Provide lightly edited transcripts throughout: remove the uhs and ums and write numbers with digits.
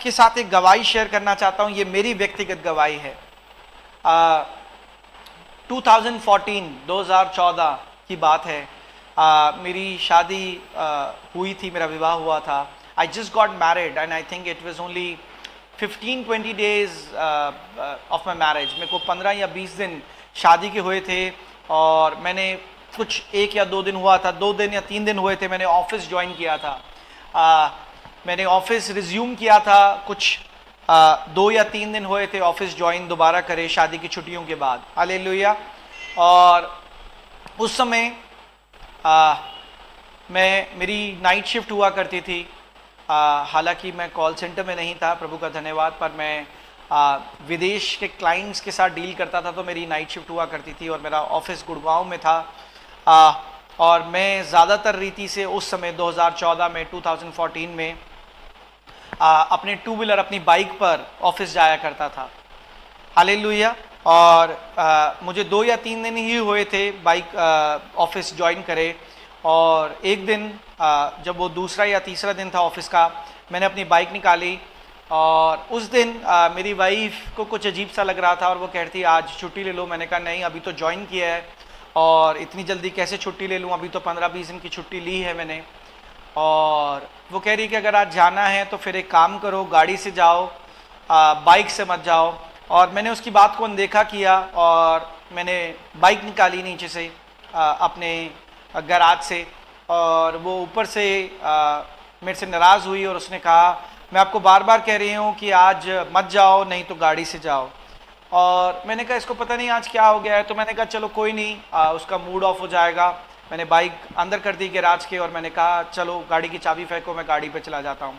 आपके साथ एक गवाही शेयर करना चाहता हूँ, ये मेरी व्यक्तिगत गवाही है। 2014 की बात है। मेरी शादी हुई थी, मेरा विवाह हुआ था। I just got married and I think it was only 15-20 days of my marriage. मेरे को 15 या 20 दिन शादी के हुए थे और मैंने कुछ 1 या 2 दिन हुआ था, 2 दिन या 3 दिन हुए थे, मैंने ऑफिस ज्वाइन किया था। मैंने ऑफिस रिज्यूम किया था, कुछ 2 या 3 दिन हुए थे ऑफिस ज्वाइन दोबारा करे शादी की छुट्टियों के बाद। हालेलुया। और उस समय मेरी नाइट शिफ्ट हुआ करती थी। हालांकि मैं कॉल सेंटर में नहीं था, प्रभु का धन्यवाद, पर मैं विदेश के क्लाइंट्स के साथ डील करता था, तो मेरी नाइट शिफ्ट हुआ करती थी और मेरा ऑफिस गुड़गांव में था। और मैं ज़्यादातर रीति से उस समय 2014 में 2014 में अपने 2 व्हीलर अपनी बाइक पर ऑफिस जाया करता था। हालेलुया। और मुझे 2 या 3 दिन ही हुए थे बाइक ऑफिस ज्वाइन करे, और एक दिन जब वो दूसरा या तीसरा दिन था ऑफिस का, मैंने अपनी बाइक निकाली और उस दिन मेरी वाइफ को कुछ अजीब सा लग रहा था और वो कहती आज छुट्टी ले लो। मैंने कहा नहीं, अभी तो ज्वाइन किया है और इतनी जल्दी कैसे छुट्टी ले लूँ, अभी तो 15-20 दिन की छुट्टी ली है मैंने। और वो कह रही कि अगर आज जाना है तो फिर एक काम करो, गाड़ी से जाओ, बाइक से मत जाओ। और मैंने उसकी बात को अनदेखा किया और मैंने बाइक निकाली नीचे से अपने गैराज से, और वो ऊपर से मेरे से नाराज़ हुई और उसने कहा मैं आपको बार बार कह रही हूँ कि आज मत जाओ, नहीं तो गाड़ी से जाओ। और मैंने कहा इसको पता नहीं आज क्या हो गया है, तो मैंने कहा चलो कोई नहीं, उसका मूड ऑफ हो जाएगा। मैंने बाइक अंदर कर दी गैराज के और मैंने कहा चलो गाड़ी की चाबी फेंको, मैं गाड़ी पे चला जाता हूँ।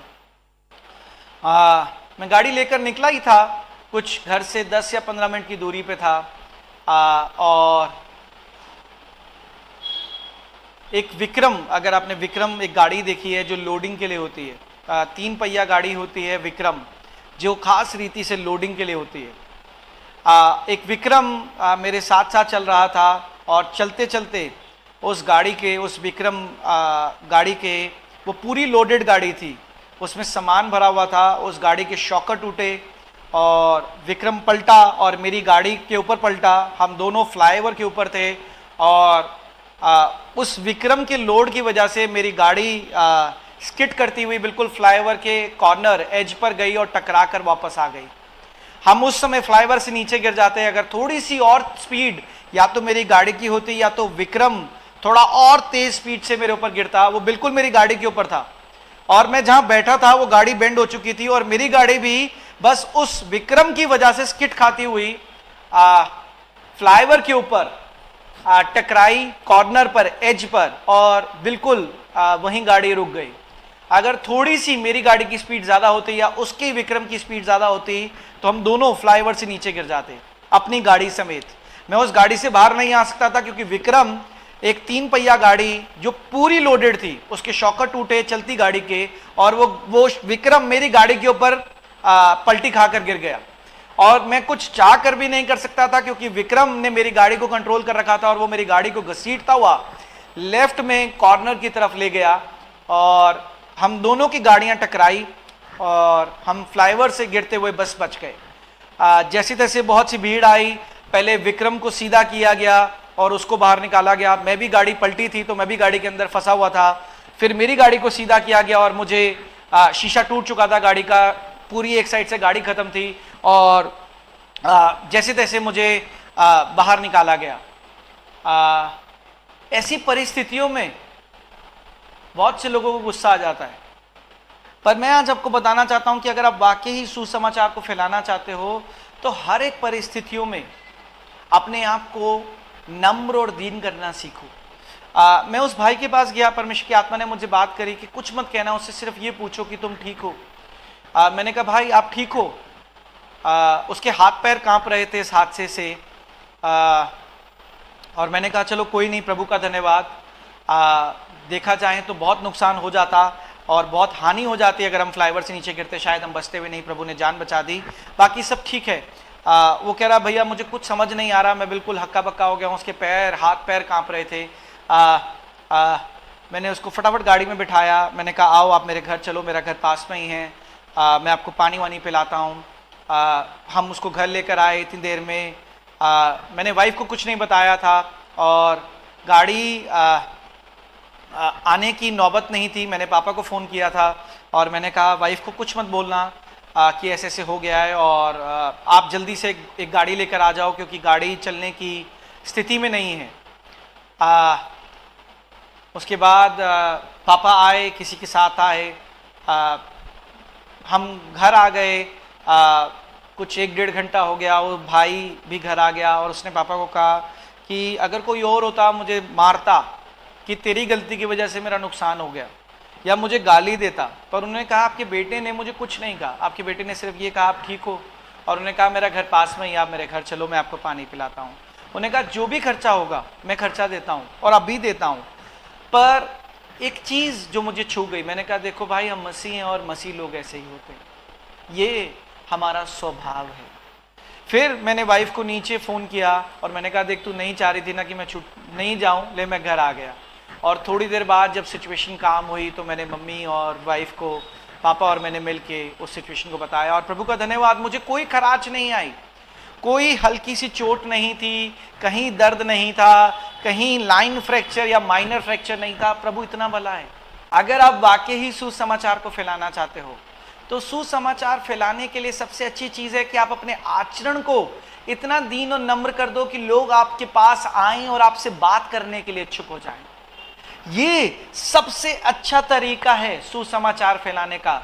मैं गाड़ी लेकर निकला ही था, कुछ घर से 10 या 15 मिनट की दूरी पे था। और एक विक्रम, अगर आपने विक्रम एक गाड़ी देखी है जो लोडिंग के लिए होती है, 3 पहिया गाड़ी होती है विक्रम, जो खास रीति से लोडिंग के लिए होती है। एक विक्रम मेरे साथ साथ चल रहा था और चलते चलते उस गाड़ी के, उस विक्रम गाड़ी के, वो पूरी लोडेड गाड़ी थी, उसमें सामान भरा हुआ था। उस गाड़ी के शॉकर टूटे और विक्रम पलटा और मेरी गाड़ी के ऊपर पलटा। हम दोनों फ्लाईओवर के ऊपर थे और उस विक्रम के लोड की वजह से मेरी गाड़ी स्किड करती हुई बिल्कुल फ्लाईओवर के कॉर्नर एज पर गई और टकरा कर वापस आ गई। हम उस समय फ्लाईओवर से नीचे गिर जाते। अगर थोड़ी सी और स्पीड या तो मेरी गाड़ी की होती या तो विक्रम थोड़ा और तेज स्पीड से मेरे ऊपर गिरता। वो बिल्कुल मेरी गाड़ी के ऊपर था और मैं जहां बैठा था वो गाड़ी बेंड हो चुकी थी और मेरी गाड़ी भी बस उस विक्रम की वजह से स्किड खाती हुई फ्लाईओवर के ऊपर टकराई कॉर्नर पर, एज पर, और बिल्कुल वहीं गाड़ी रुक गई। अगर थोड़ी सी मेरी गाड़ी की स्पीड ज्यादा होती या उसकी विक्रम की स्पीड ज्यादा होती तो हम दोनों फ्लाईओवर से नीचे गिर जाते, अपनी गाड़ी समेत। मैं उस गाड़ी से बाहर नहीं आ सकता था क्योंकि विक्रम एक 3 पहिया गाड़ी जो पूरी लोडेड थी, उसके शॉकर टूटे चलती गाड़ी के, और वो विक्रम मेरी गाड़ी के ऊपर पलटी खाकर गिर गया। और मैं कुछ चाह कर भी नहीं कर सकता था क्योंकि विक्रम ने मेरी गाड़ी को कंट्रोल कर रखा था और वो मेरी गाड़ी को घसीटता हुआ लेफ्ट में कॉर्नर की तरफ ले गया और हम दोनों की गाड़ियां टकराई और हम फ्लाईओवर से गिरते हुए बस बच गए। जैसे तैसे बहुत सी भीड़ आई, पहले विक्रम को सीधा किया गया और उसको बाहर निकाला गया। मैं भी गाड़ी पलटी थी तो मैं भी गाड़ी के अंदर फंसा हुआ था। फिर मेरी गाड़ी को सीधा किया गया और मुझे शीशा टूट चुका था गाड़ी का, पूरी एक साइड से गाड़ी खत्म थी और जैसे तैसे मुझे बाहर निकाला गया। ऐसी परिस्थितियों में बहुत से लोगों को गुस्सा आ जाता है, पर मैं आज आपको बताना चाहता हूं कि अगर आप वाकई ही सुसमाचार को फैलाना चाहते हो तो हर एक परिस्थितियों में अपने आप को नम्र और दीन करना सीखो। मैं उस भाई के पास गया, परमेश्वर की आत्मा ने मुझे बात करी कि कुछ मत कहना, उससे सिर्फ ये पूछो कि तुम ठीक हो। मैंने कहा भाई आप ठीक हो? उसके हाथ पैर कांप रहे थे इस हादसे से। और मैंने कहा चलो कोई नहीं, प्रभु का धन्यवाद। देखा जाए तो बहुत नुकसान हो जाता और बहुत हानि हो जाती अगर हम फ्लाईओवर से नीचे गिरते, शायद हम बचते हुए नहीं, प्रभु ने जान बचा दी, बाकी सब ठीक है। वो कह रहा भैया मुझे कुछ समझ नहीं आ रहा, मैं बिल्कुल हक्का बक्का हो गया हूँ। उसके हाथ पैर कांप रहे थे। मैंने उसको फटाफट गाड़ी में बिठाया। मैंने कहा आओ आप मेरे घर चलो, मेरा घर पास में ही है। मैं आपको पानी वानी पिलाता हूँ। हम उसको घर लेकर आए। इतनी देर में मैंने वाइफ को कुछ नहीं बताया था और गाड़ी आने की नौबत नहीं थी। मैंने पापा को फ़ोन किया था और मैंने कहा वाइफ को कुछ मत बोलना कि ऐसे ऐसे हो गया है और आप जल्दी से एक गाड़ी लेकर आ जाओ क्योंकि गाड़ी चलने की स्थिति में नहीं है। उसके बाद पापा आए, किसी के साथ आए, हम घर आ गए। कुछ 1-1.5 घंटा हो गया, वो भाई भी घर आ गया और उसने पापा को कहा कि अगर कोई और होता मुझे मारता कि तेरी गलती की वजह से मेरा नुकसान हो गया या मुझे गाली देता, पर उन्होंने कहा आपके बेटे ने मुझे कुछ नहीं कहा, आपके बेटे ने सिर्फ ये कहा आप ठीक हो। और उन्होंने कहा मेरा घर पास में ही, आप मेरे घर चलो, मैं आपको पानी पिलाता हूँ। उन्होंने कहा जो भी खर्चा होगा मैं खर्चा देता हूँ और अभी देता हूँ। पर एक चीज़ जो मुझे छू गई, मैंने कहा देखो भाई हम मसीह हैं और मसीह लोग ऐसे ही होते हैं, ये हमारा स्वभाव है। फिर मैंने वाइफ को नीचे फ़ोन किया और मैंने कहा देख तू नहीं चाह रही थी ना कि मैं नहीं जाऊँ, ले मैं घर आ गया। और थोड़ी देर बाद जब सिचुएशन काम हुई तो मैंने मम्मी और वाइफ को, पापा और मैंने मिल के उस सिचुएशन को बताया और प्रभु का धन्यवाद मुझे कोई खराच नहीं आई, कोई हल्की सी चोट नहीं थी, कहीं दर्द नहीं था, कहीं लाइन फ्रैक्चर या माइनर फ्रैक्चर नहीं था। प्रभु इतना भला है। अगर आप वाकई ही सुसमाचार को फैलाना चाहते हो तो सुसमाचार फैलाने के लिए सबसे अच्छी चीज़ है कि आप अपने आचरण को इतना दीन और नम्र कर दो कि लोग आपके पास आएं और आपसे बात करने के लिए इच्छुक हो जाएं। ये सबसे अच्छा तरीका है सुसमाचार फैलाने का।